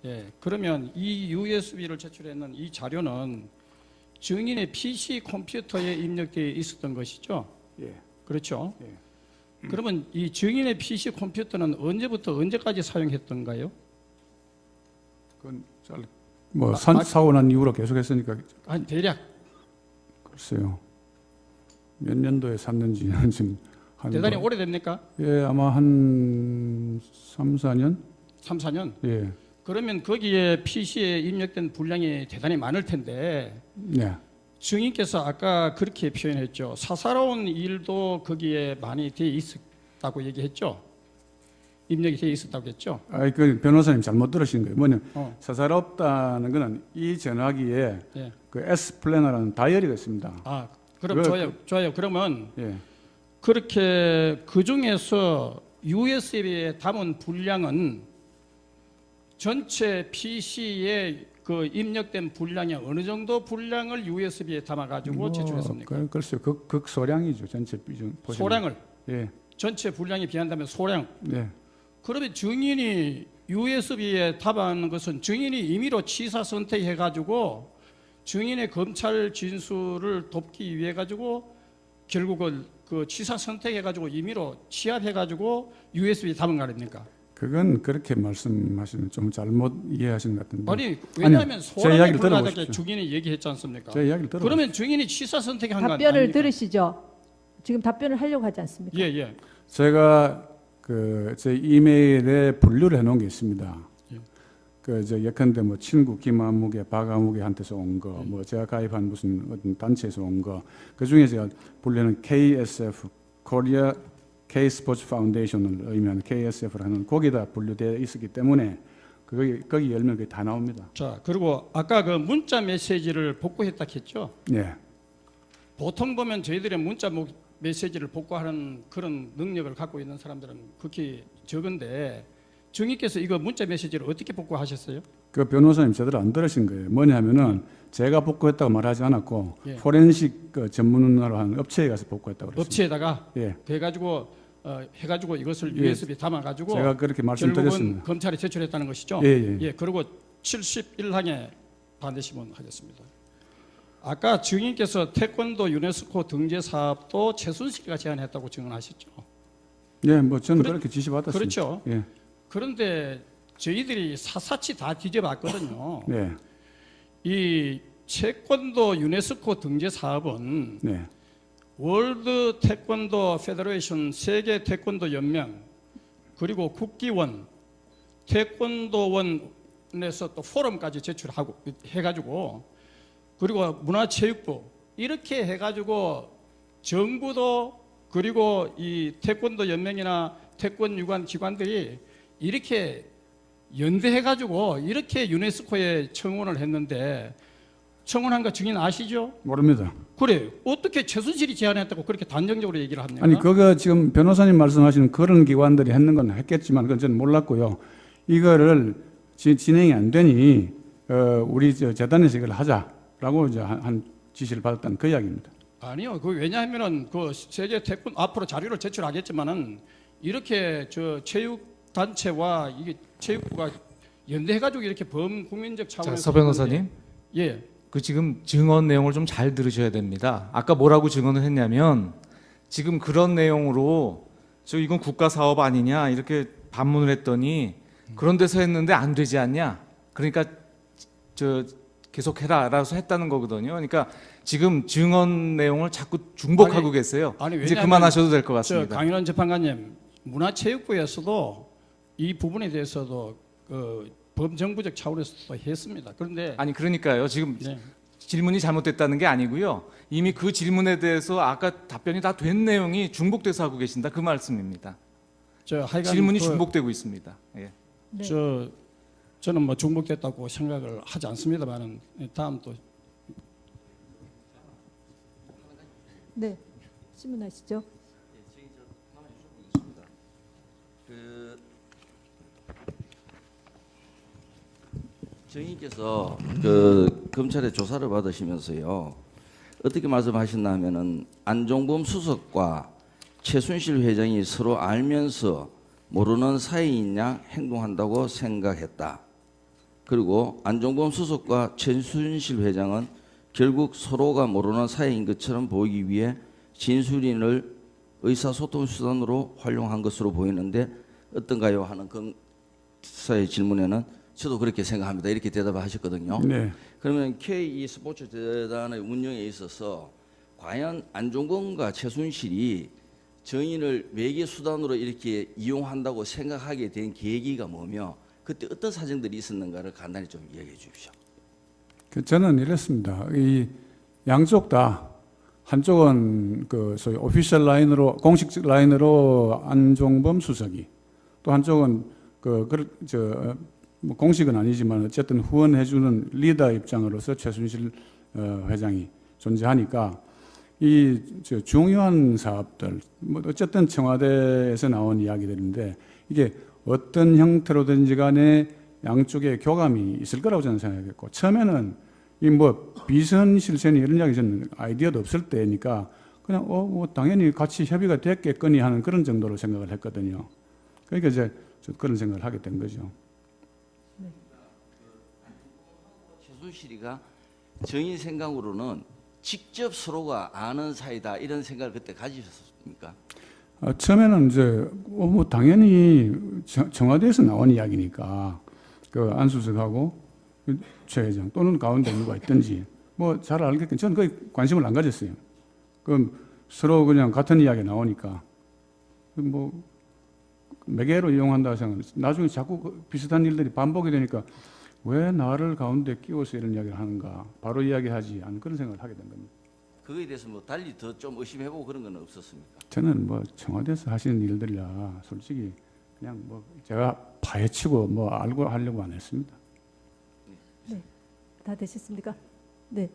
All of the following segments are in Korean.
예, 그러면 이 USB를 제출했는 이 자료는 증인의 PC 컴퓨터에 입력되어 있었던 것이죠? 예. 그렇죠? 예. 그러면 이 증인의 PC 컴퓨터는 언제부터 언제까지 사용했던가요? 그건 뭐 사고 난 이후로 계속했으니까 한 대략 글쎄요. 몇 년도에 샀는지는 지금 대단히 오래됩니까? 예, 아마 한 3, 4년? 3, 4년? 예. 그러면 거기에 PC에 입력된 분량이 대단히 많을 텐데 네. 증인께서 아까 그렇게 표현했죠. 사사로운 일도 거기에 많이 되어 있었다고 얘기했죠. 입력이 되어 있었다고 했죠. 그 변호사님 잘못 들으신 거예요. 뭐냐면 어. 사사롭다는 거는 이 전화기에 예. 그 S 플래너라는 다이어리가 있습니다. 아, 그럼 좋아요. 그러면 예. 그렇게 그 중에서 USB에 담은 분량은 전체 PC에 그 입력된 분량이 어느 정도 분량을 USB에 담아가지고 제출했습니까? 글쎄요, 극소량이죠. 전체 비중 보시면. 소량을 예. 전체 분량에 비한다면 소량. 네. 그러면 증인이 USB에 담아는 것은 증인이 임의로 취사 선택해가지고 증인의 검찰 진술을 돕기 위해 가지고 결국은 그 취사 선택해가지고 임의로 취합해가지고 USB에 담은 거 아닙니까? 그건 그렇게 말씀하시는 좀 잘못 이해하시는 것 같은데. 아니 왜냐하면 제 소량에 이야기를 불과하게 들어보십시오. 증인이 얘기했지 않습니까? 제 이야기를 들어. 그러면 증인이 취사 선택한 거 답변을 아닙니까? 들으시죠. 지금 답변을 하려고 하지 않습니까? 예, 예. 제가 그 제 이메일에 분류를 해놓은 게 있습니다. 예. 그저 예컨대 뭐 친구 김아무개, 박아무개한테서 온 거, 뭐 제가 가입한 무슨 어떤 단체에서 온 거, 그 중에 제가 분류는 KSF, 코리아 K 스포츠 파운데이션을 의미하는 KSF라는 거기다 분류되어 있었기 때문에 거기 열면 그게 다 나옵니다. 자, 그리고 아까 그 문자 메시지를 복구했다 했죠? 네. 보통 보면 저희들의 문자 메시지를 복구하는 그런 능력을 갖고 있는 사람들은 극히 적은데 증인께서 이거 문자 메시지를 어떻게 복구하셨어요? 그 변호사님 제대로 안 들으신 거예요. 뭐냐면은 제가 복구했다고 말하지 않았고 예. 포렌식 그 전문으로 하는 업체에 가서 복구했다고 그랬습니다. 업체에다가 예. 해가지고 이것을 예. USB 담아가지고 제가 그렇게 결국은 말씀드렸습니다. 검찰에 제출했다는 것이죠. 예. 그리고 71항에 반대시문 하겠습니다. 아까 증인께서 태권도 유네스코 등재 사업도 최순실이가 제안했다고 증언하셨죠. 예, 뭐 저는 그렇게 지시받았습니다. 그렇죠. 예. 그런데 저희들이 사사치 다 뒤져봤거든요. 네. 이 태권도 유네스코 등재 사업은 네. 월드 태권도 페더레이션 세계 태권도 연맹 그리고 국기원 태권도원에서 또 포럼까지 제출하고 해가지고 그리고 문화체육부 이렇게 해가지고 정부도 그리고 이 태권도 연맹이나 태권 유관 기관들이 이렇게 연대해가지고 이렇게 유네스코에 청원을 했는데 청원한 거 증인 아시죠? 모릅니다. 그래 어떻게 최순실이 제안했다고 그렇게 단정적으로 얘기를 합니까? 아니 그거 지금 변호사님 말씀하시는 그런 기관들이 했는 건 했겠지만 그건 저는 몰랐고요. 이거를 진행이 안 되니 우리 재단에서 이걸 하자라고 이제 한 지시를 받았다는 그 이야기입니다. 아니요. 그 왜냐하면은 그 세계 태권 앞으로 자료를 제출하겠지만은 이렇게 저 체육 단체와 이게 체육부가 연대해가지고 이렇게 범국민적 차원에서 서 변호사님, 했는데, 예. 그 지금 증언 내용을 좀 잘 들으셔야 됩니다. 아까 뭐라고 증언을 했냐면 지금 그런 내용으로 저 이건 국가 사업 아니냐 이렇게 반문을 했더니 그런 데서 했는데 안 되지 않냐. 그러니까 저 계속해라라서 했다는 거거든요. 그러니까 지금 증언 내용을 자꾸 중복하고 계세요. 아니, 이제 그만하셔도 될 것 저 같습니다. 강인원 재판관님, 문화체육부에서도 이 부분에 대해서도 그 범정부적 차원에서도 했습니다. 그런데 아니 그러니까요. 지금 네. 질문이 잘못됐다는 게 아니고요. 이미 그 질문에 대해서 아까 답변이 다 된 내용이 중복돼서 하고 계신다 그 말씀입니다. 저 하여간 질문이 그 중복되고 있습니다. 예. 네. 저는 뭐 중복됐다고 생각을 하지 않습니다만은 다음 또 네. 질문하시죠. 증인께서 그 검찰의 조사를 받으시면서요 어떻게 말씀하셨나 하면은 안종범 수석과 최순실 회장이 서로 알면서 모르는 사이인 양 행동한다고 생각했다 그리고 안종범 수석과 최순실 회장은 결국 서로가 모르는 사이인 것처럼 보이기 위해 진술인을 의사소통 수단으로 활용한 것으로 보이는데 어떤가요? 하는 검사의 질문에는 저도 그렇게 생각합니다. 이렇게 대답하셨거든요. 네. 그러면 K 스포츠 재단의 운영에 있어서 과연 안종범과 최순실이 정인을 매개 수단으로 이렇게 이용한다고 생각하게 된 계기가 뭐며 그때 어떤 사정들이 있었는가를 간단히 좀 이야기해 주십시오. 저는 이랬습니다. 이 양쪽 다 한쪽은 그 소위 오피셜 라인으로 공식 라인으로 안종범 수석이 또 한쪽은 뭐 공식은 아니지만 어쨌든 후원해주는 리더 입장으로서 최순실 회장이 존재하니까 이 중요한 사업들 뭐 어쨌든 청와대에서 나온 이야기들인데 이게 어떤 형태로든지 간에 양쪽에 교감이 있을 거라고 저는 생각했고 처음에는 이 뭐 비선 실세니 이런 이야기 저는 아이디어도 없을 때니까 그냥 뭐 당연히 같이 협의가 됐겠거니 하는 그런 정도로 생각을 했거든요. 그러니까 이제 그런 생각을 하게 된 거죠. 최순실이가 정인 생각으로는 직접 서로가 아는 사이다 이런 생각을 그때 가지셨습니까? 처음에는 이제 뭐 당연히 청와대에서 나온 이야기니까 그 안수석하고 최 회장 또는 가운데 누가 있든지 뭐 잘 알겠긴 저는 거의 관심을 안 가졌어요. 그럼 서로 그냥 같은 이야기 나오니까 뭐 매개로 이용한다 생각했어요. 나중에 자꾸 비슷한 일들이 반복이 되니까 왜 나를 가운데 끼워서 이런 이야기를 하는가 바로 이야기하지 않은 그런 생각을 하게 된 겁니다. 그거에 대해서 뭐 달리 더 좀 의심해보고 그런 건 없었습니까? 저는 뭐 청와대에서 하시는 일들이라 솔직히 그냥 뭐 제가 파헤치고 뭐 알고 하려고 안 했습니다. 다 되셨습니까? 네.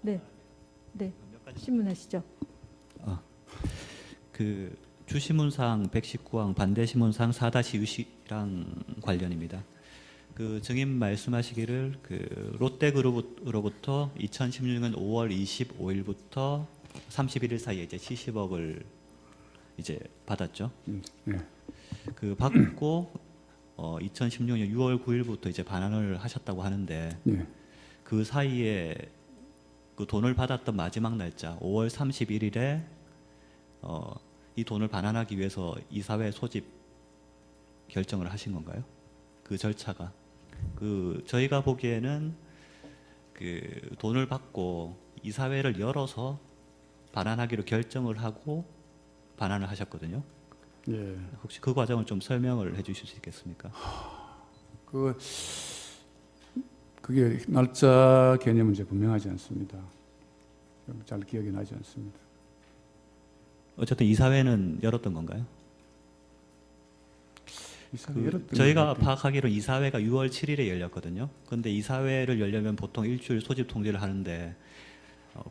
네. 네. 신문하시죠. 그 주신문상 119항 반대신문상 4-유시랑 관련입니다. 그 증인 말씀하시기를 그 롯데그룹으로부터 2016년 5월 25일부터 31일 사이에 이제 70억을 이제 받았죠. 네. 그 받고 2016년 6월 9일부터 이제 반환을 하셨다고 하는데 네. 그 사이에 그 돈을 받았던 마지막 날짜 5월 31일에 이 돈을 반환하기 위해서 이사회 소집 결정을 하신 건가요? 그 절차가 그 저희가 보기에는 그 돈을 받고 이사회를 열어서 반환하기로 결정을 하고 반환을 하셨거든요. 예. 혹시 그 과정을 좀 설명을 해주실 수 있겠습니까? 그게 날짜 개념은 이제 분명하지 않습니다. 잘 기억이 나지 않습니다. 어쨌든 이사회는 열었던 건가요? 이사회 열었던 저희가 것 같아요. 파악하기로 이사회가 6월 7일에 열렸거든요. 그런데 이사회를 열려면 보통 일주일 소집 통지를 하는데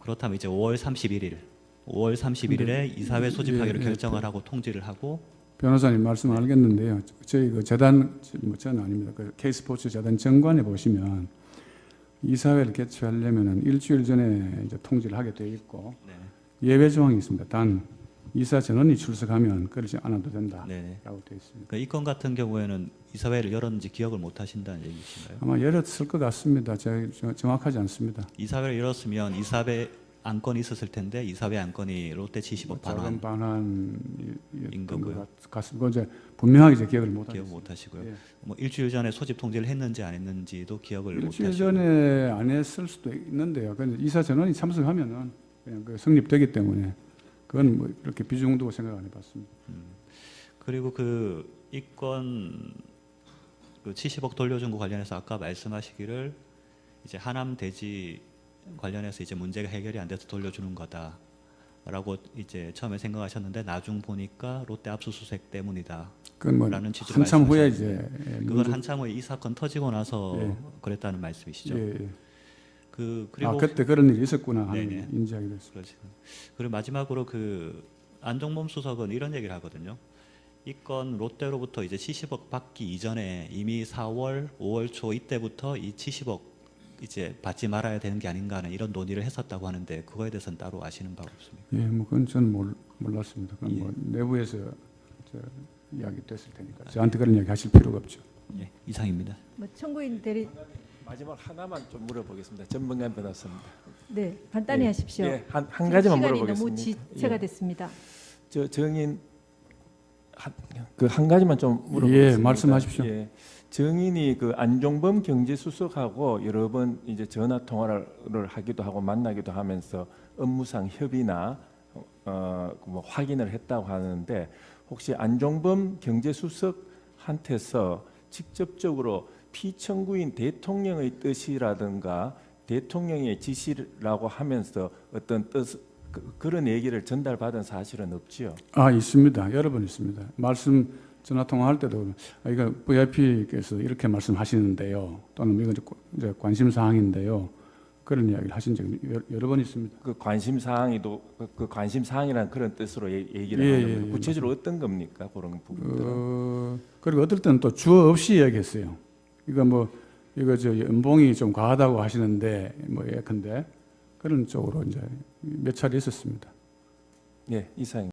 그렇다면 이제 5월 31일에 이사회 소집하기로 결정을 하고 통지를 하고 변호사님 말씀 알겠는데요. 저희 그 재단 뭐 저는 아닙니다. 그 K스포츠 재단 정관에 보시면 이사회를 개최하려면은 일주일 전에 이제 통지를 하게 되어 있고 네. 예외 조항이 있습니다. 단 이사 전원이 출석하면 그러지 않아도 된다라고 네. 되어 있습니다. 그러니까 이 건 같은 경우에는 이사회를 열었는지 기억을 못 하신다는 얘기신가요? 아마 열었을 것 같습니다. 정확하지 않습니다. 이사회를 열었으면 이사회 안건이 있었을 텐데 이사회 안건이 롯데 70억 작은 반환 반환인 거고요. 것 같습니다. 이제 분명하게 이제 기억을 못 기억 하겠습니다. 못 하시고요. 예. 뭐 일주일 전에 소집 통지를 했는지 안 했는지도 기억을 못 일주일 하시고. 전에 안 했을 수도 있는데요. 근데 이사 전원이 참석하면은 그냥 그 성립되기 때문에 그건 뭐 이렇게 비중 두고 생각 안 해봤습니다. 그리고 그 이건 그 70억 돌려준 거 관련해서 아까 말씀하시기를 이제 하남 대지 관련해서 이제 문제가 해결이 안 돼서 돌려주는 거다라고 이제 처음에 생각하셨는데 나중 보니까 롯데 압수수색 때문이다. 그건 뭐 라는 취지로 한참 후에 말씀하셨는데 이제 그건 한참 후에 이 사건 터지고 나서 예. 그랬다는 말씀이시죠. 예, 예. 그리고 그때 그런 일이 있었구나 하는 네네. 걸 인지하게 됐습니다. 그렇죠. 그리고 마지막으로 그 안종범 수석은 이런 얘기를 하거든요. 이 건 롯데로부터 이제 70억 받기 이전에 이미 4월, 5월 초 이때부터 이 70억 이제 받지 말아야 되는 게 아닌가 하는 이런 논의를 했었다고 하는데 그거에 대해서는 따로 아시는 바가 없습니까? 예, 뭐 그건 저는 몰랐습니다. 그건 예. 뭐 내부에서 이야기 됐을 테니까 저한테 그런 이야기 하실 필요가 없죠. 예, 이상입니다. 뭐 청구인 대리 마지막 하나만 좀 물어보겠습니다. 전문관 변호사입니다. 네 간단히 예, 하십시오. 예, 한 지금 가지만 시간이 물어보겠습니다. 너무 지체가 예. 됐습니다. 저 정인 한 가지만 좀 물어보겠습니다. 예, 말씀하십시오. 예, 정인이 그 안종범 경제수석하고 여러 번 이제 전화 통화를 하기도 하고 만나기도 하면서 업무상 협의나 뭐 확인을 했다고 하는데 혹시 안종범 경제수석한테서 직접적으로 피청구인 대통령의 뜻이라든가 대통령의 지시라고 하면서 어떤 그런 얘기를 전달받은 사실은 없지요. 있습니다. 여러 번 있습니다. 말씀 전화 통화할 때도 이거 VIP께서 이렇게 말씀하시는데요. 또는 이건 이제 관심 사항인데요. 그런 이야기를 하신 적이 여러 번 있습니다. 그 관심 사항이도 그 관심 사항이라는 그런 뜻으로 얘기를 예, 하는 겁니다. 예, 구체적으로 어떤 겁니까? 그런 부분들은. 그리고 어떨 때는 또 주어 없이 이야기했어요. 이거 저 연봉이 좀 과하다고 하시는데 뭐 예컨대 그런 쪽으로 이제 몇 차례 있었습니다. 예, 이상.